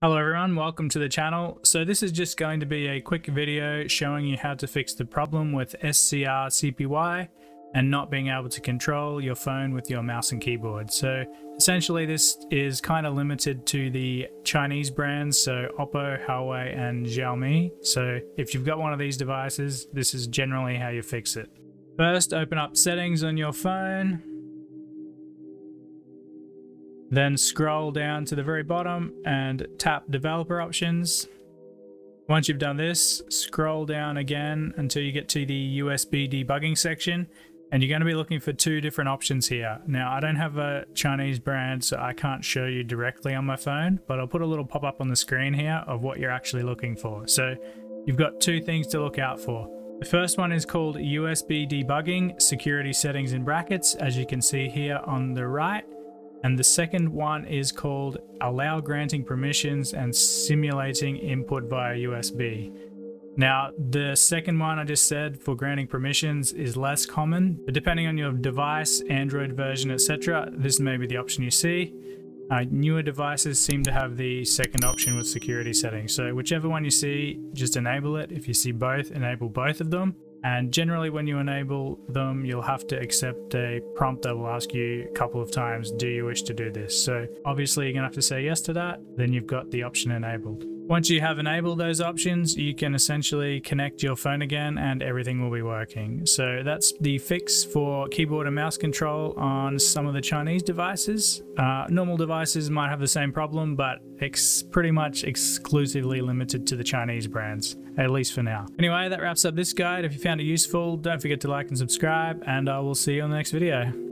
Hello everyone, welcome to the channel. So this is just going to be a quick video showing you how to fix the problem with SCRCPY and not being able to control your phone with your mouse and keyboard. So essentially this is kind of limited to the Chinese brands, so OPPO, Huawei and Xiaomi. So if you've got one of these devices, this is generally how you fix it. First, open up settings on your phone. Then scroll down to the very bottom and tap developer options. Once you've done this, scroll down again until you get to the USB debugging section, and you're going to be looking for two different options here. Now, I don't have a Chinese brand, so I can't show you directly on my phone, but I'll put a little pop-up on the screen here of what you're actually looking for. So you've got two things to look out for. The first one is called USB debugging, security settings in brackets, as you can see here on the right. And the second one is called allow granting permissions and simulating input via USB. Now, the second one I just said for granting permissions is less common, but depending on your device, Android version, etc., this may be the option you see. Newer devices seem to have the second option with security settings. So whichever one you see, just enable it. If you see both, enable both of them. And generally when you enable them, you'll have to accept a prompt that will ask you a couple of times, do you wish to do this? So obviously you're gonna have to say yes to that, then you've got the option enabled. Once you have enabled those options, you can essentially connect your phone again and everything will be working. So that's the fix for keyboard and mouse control on some of the Chinese devices. Normal devices might have the same problem, but it's pretty much exclusively limited to the Chinese brands, at least for now. Anyway, that wraps up this guide. If you found it useful, don't forget to like and subscribe, and I will see you on the next video.